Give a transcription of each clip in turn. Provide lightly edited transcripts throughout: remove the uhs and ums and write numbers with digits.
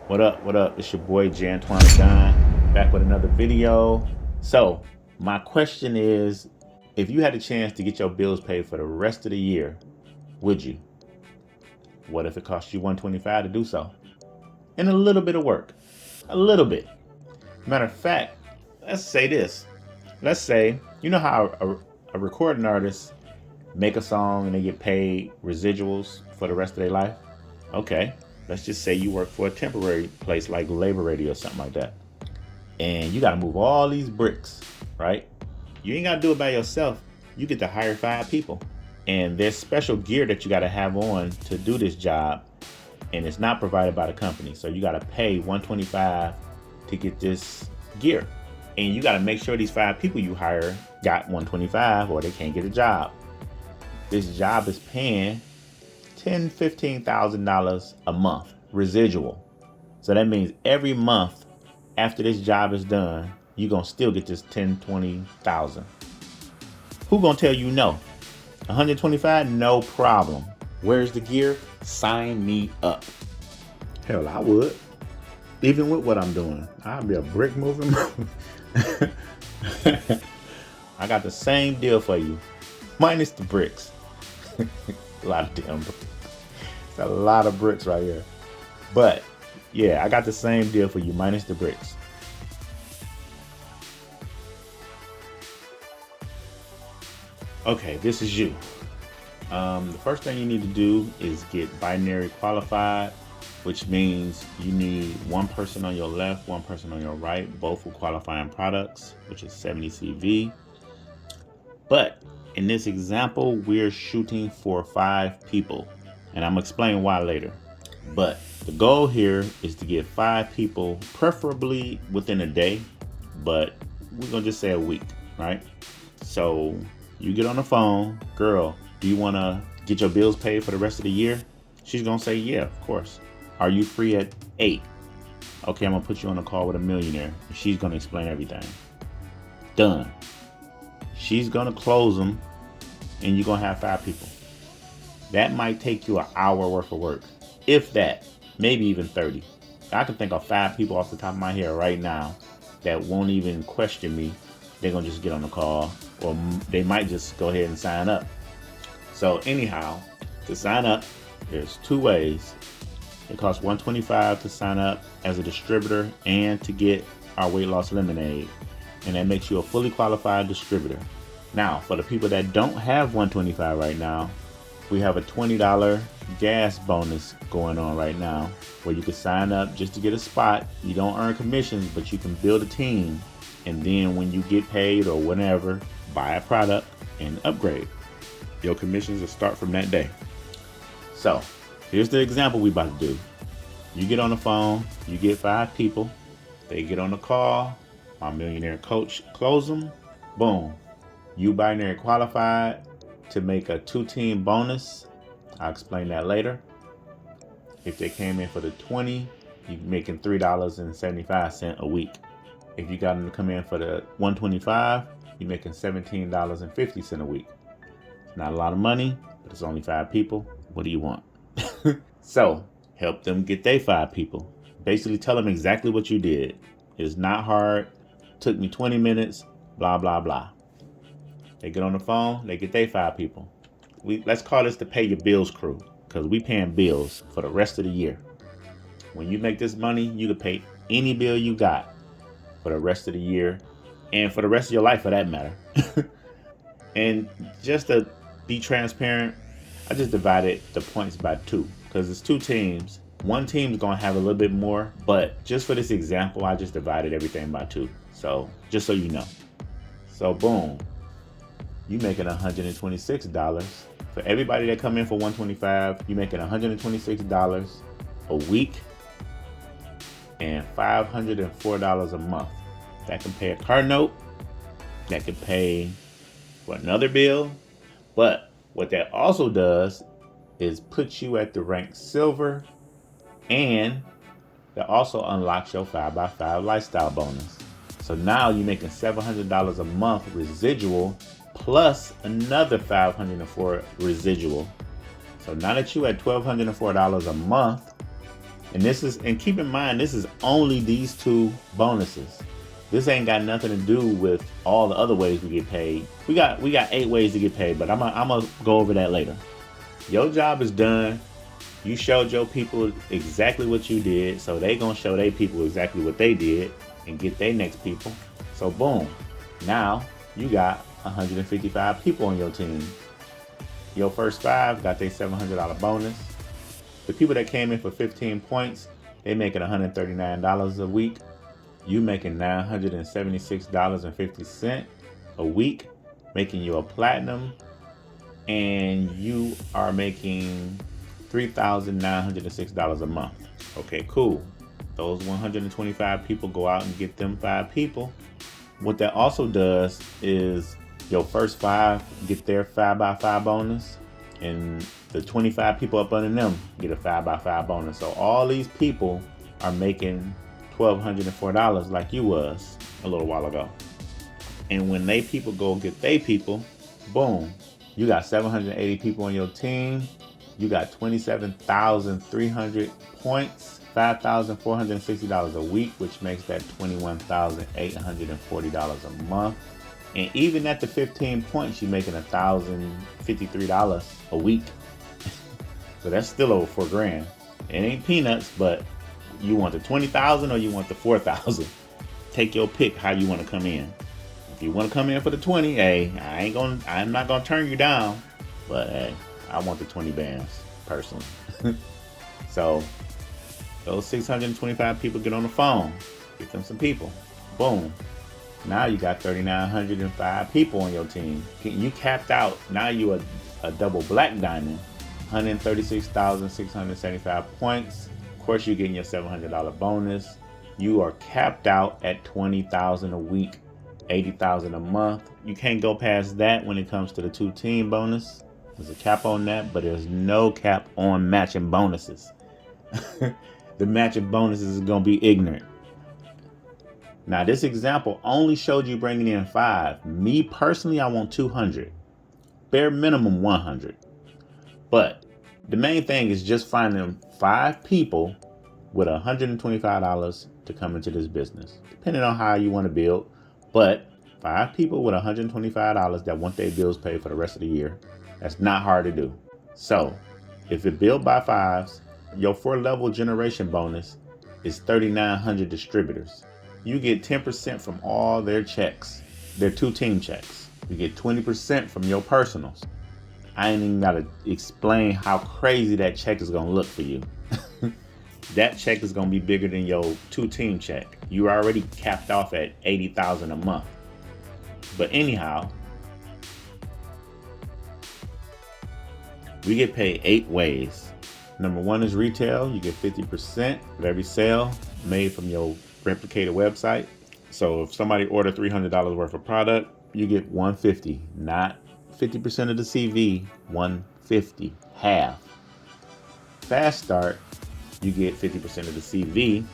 What up? What up? It's your boy Jantoin TheDon, back with another video. So, my question is, if you had a chance to get your bills paid for the rest of the year, would you? What if it cost you $125 to do so? And a little bit of work. A little bit. Matter of fact, let's say this. Let's say, you know how a recording artist make a song and they get paid residuals for the rest of their life? Okay, let's just say you work for a temporary place like Labor Radio or something like that. And you got to move all these bricks, right? You ain't got to do it by yourself. You get to hire 5 people. And there's special gear that you got to have on to do this job. And it's not provided by the company. So you got to pay $125 to get this gear. And you got to make sure these 5 people you hire got $125 or they can't get a job. This job is paying $10,000, $15,000 a month residual. So that means every month after this job is done, you're going to still get this $10,000, $20,000. Who going to tell you no? $125? No problem. Where's the gear? Sign me up. Hell, I would. Even with what I'm doing. I'd be a brick moving. I got the same deal for you. Minus the bricks. A lot of damn bricks. It's a lot of bricks right here. But yeah, I got the same deal for you, minus the bricks. Okay, this is you. The first thing you need to do is get binary qualified, which means you need one person on your left, one person on your right, both with qualifying products, which is 70 CV. But in this example, we're shooting for 5 people, and I'm gonna explain why later. But the goal here is to get 5 people, preferably within a day, but we're gonna just say a week, right? So you get on the phone, girl, do you wanna get your bills paid for the rest of the year? She's gonna say, yeah, of course. Are you free at 8? Okay, I'm gonna put you on a call with a millionaire, and she's gonna explain everything. Done. She's gonna close them, and you're gonna have 5 people. That might take you an hour worth of work. If that, maybe even 30. I can think of 5 people off the top of my head right now that won't even question me. They're gonna just get on the call, or they might just go ahead and sign up. So anyhow, to sign up, there's 2 ways. It costs $125 to sign up as a distributor and to get our weight loss lemonade. And that makes you a fully qualified distributor. Now, for the people that don't have $125 right now, we have a $20 gas bonus going on right now where you can sign up just to get a spot. You don't earn commissions, but you can build a team. And then when you get paid or whatever, buy a product and upgrade. Your commissions will start from that day. So here's the example we about to do. You get on the phone, you get 5 people, they get on the call, my millionaire coach close them, boom. You binary qualified to make a 2-team bonus. I'll explain that later. If they came in for the 20, you're making $3.75 a week. If you got them to come in for the 125, you're making $17.50 a week. It's not a lot of money, but it's only 5 people. What do you want? So help them get their 5 people. Basically tell them exactly what you did. It's not hard. Took me 20 minutes, blah, blah, blah. They get on the phone, they get their 5 people. Let's call this the pay your bills crew, because we paying bills for the rest of the year. When you make this money, you can pay any bill you got for the rest of the year and for the rest of your life for that matter. And just to be transparent, I just divided the points by 2 because it's 2 teams. One team is going to have a little bit more, but just for this example, I just divided everything by 2. So just so you know. So boom, you making $126. For everybody that come in for $125, you making $126 a week and $504 a month. That can pay a car note. That can pay for another bill. But what that also does is put you at the rank silver, and that also unlocks your 5x5 lifestyle bonus. So now you're making $700 a month residual plus another $504 residual. So now that you at $1,204 a month, And keep in mind, this is only these 2 bonuses. This ain't got nothing to do with all the other ways we get paid. We got 8 ways to get paid, but I'm gonna go over that later. Your job is done. You showed your people exactly what you did, so they gonna show their people exactly what they did and get their next people. So boom, now you got 155 people on your team. Your first 5 got their $700 bonus. The people that came in for 15 points, they making $139 a week. You making $976.50 a week, making you a platinum, and you are making $3,906 a month. Okay, cool. Those 125 people go out and get them 5 people. What that also does is your first 5 get their 5x5 bonus, and the 25 people up under them get a 5x5 bonus. So all these people are making $1,204 like you was a little while ago. And when they people go get they people, boom, you got 780 people on your team. You got 27,300 points, $5,460 a week, which makes that $21,840 a month. And even at the 15 points, you're making $1,053 a week. So that's still over $4,000. It ain't peanuts, but you want the 20,000 or you want the 4,000? Take your pick how you want to come in. If you want to come in for the 20, hey, I'm not gonna turn you down, but hey, I want the 20 bands personally. So those 625 people get on the phone, get them some people. Boom. Now you got 3,905 people on your team. You capped out. Now you a double black diamond, 136,675 points. Of course, you're getting your $700 bonus. You are capped out at 20,000 a week, 80,000 a month. You can't go past that when it comes to the 2-team bonus. There's a cap on that, but there's no cap on matching bonuses. The matching bonuses is gonna be ignorant. Now, this example only showed you bringing in 5. Me personally, I want 200. Bare minimum 100. But the main thing is just finding 5 people with $125 to come into this business, depending on how you want to build. But 5 people with $125 that want their bills paid for the rest of the year, that's not hard to do. So if it build by 5s, your 4-level generation bonus is 3,900 distributors. You get 10% from all their checks, their 2-team checks. You get 20% from your personals. I ain't even gotta explain how crazy that check is gonna look for you. That check is gonna be bigger than your 2-team check. You already capped off at 80,000 a month. But anyhow, we get paid 8 ways. Number 1 is retail. You get 50% of every sale made from your replicated website. So if somebody ordered $300 worth of product, you get $150, not 50% of the CV, $150, half. Fast start, you get 50% of the CV.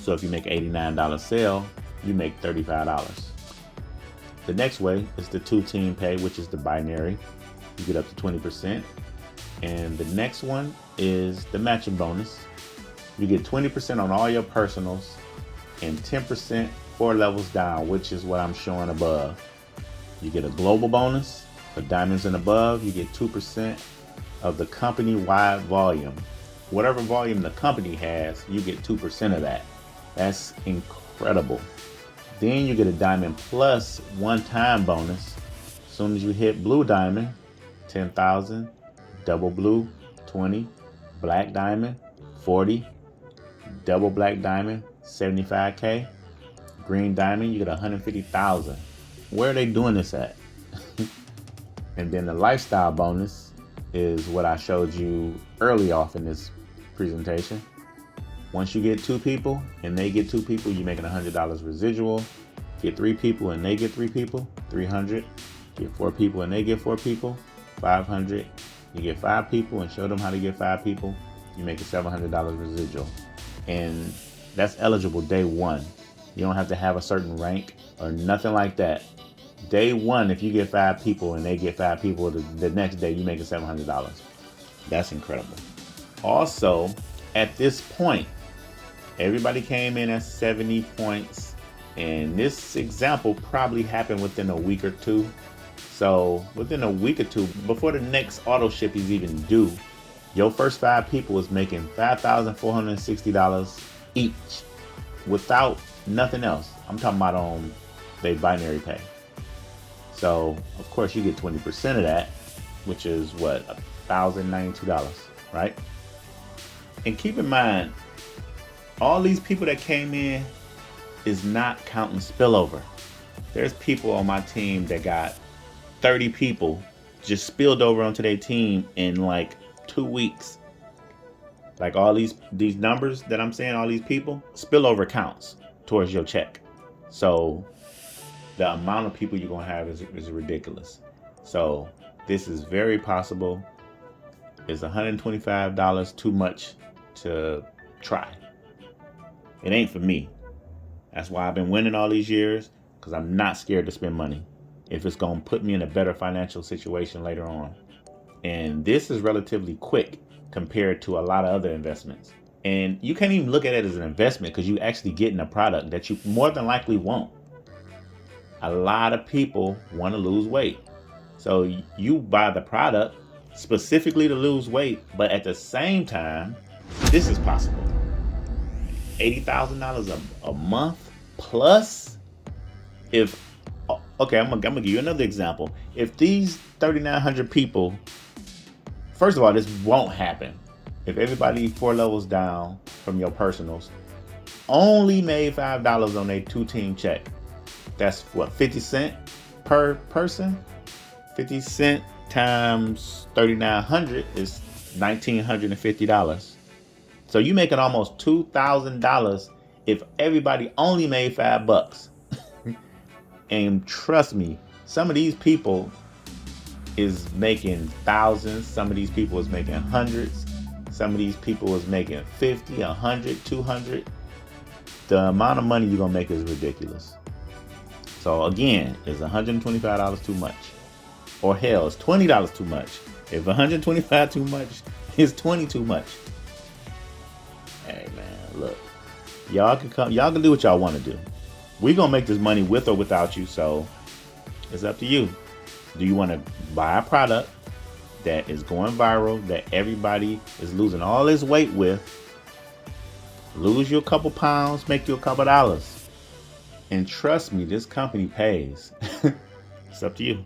So if you make $89 sale, you make $35. The next way is the 2-team pay, which is the binary. You get up to 20%. And the next one is the matching bonus. You get 20% on all your personals and 10% 4 levels down, which is what I'm showing above. You get a global bonus for diamonds and above. You get 2% of the company-wide volume. Whatever volume the company has, you get 2% of that. That's incredible. Then you get a diamond plus 1-time bonus. As soon as you hit blue diamond, 10,000, double blue, 20, black diamond, 40, double black diamond, 75K, green diamond, you get 150,000. Where are they doing this at? And then the lifestyle bonus is what I showed you early off in this presentation. Once you get 2 people and they get 2 people, you're making $100 residual. Get 3 people and they get 3 people, 300. Get 4 people and they get 4 people, 500. You get 5 people and show them how to get 5 people, you make a $700 residual. And that's eligible day 1. You don't have to have a certain rank or nothing like that. Day 1, if you get 5 people and they get 5 people, the next day you make $700. That's incredible. Also, at this point, everybody came in at 70 points. And this example probably happened within a week or two. So within a week or two, before the next auto ship is even due, your first 5 people is making $5,460 each without nothing else. I'm talking about on they binary pay. So of course you get 20% of that, which is what, $1,092, right? And keep in mind, all these people that came in is not counting spillover. There's people on my team that got 30 people just spilled over onto their team in like 2 weeks. Like all these numbers that I'm saying, all these people, spillover counts towards your check. So the amount of people you're gonna have is ridiculous. So this is very possible. Is $125 too much to try? It ain't for me. That's why I've been winning all these years, because I'm not scared to spend money if it's going to put me in a better financial situation later on. And this is relatively quick compared to a lot of other investments. And you can't even look at it as an investment because you actually getting a product that you more than likely won't. A lot of people want to lose weight. So you buy the product specifically to lose weight, but at the same time, this is possible. $80,000 a month plus. If okay, I'm gonna give you another example. If these 3,900 people, first of all, this won't happen. If everybody 4 levels down from your personals only made $5 on a 2-team check, that's what, 50 cents per person? 50 cents times 3,900 is $1,950. So you making almost $2,000 if everybody only made $5. And trust me, some of these people is making thousands. Some of these people is making hundreds. Some of these people is making 50, 100, 200. The amount of money you're gonna make is ridiculous. So again, is $125 too much? Or hell, is $20 too much? If $125 too much, is $20 too much? Hey man, look, y'all can do what y'all want to do. We're gonna make this money with or without you, so it's up to you. Do you want to buy a product that is going viral, that everybody is losing all this weight with, lose you a couple pounds, make you a couple dollars? And trust me, this company pays. It's up to you.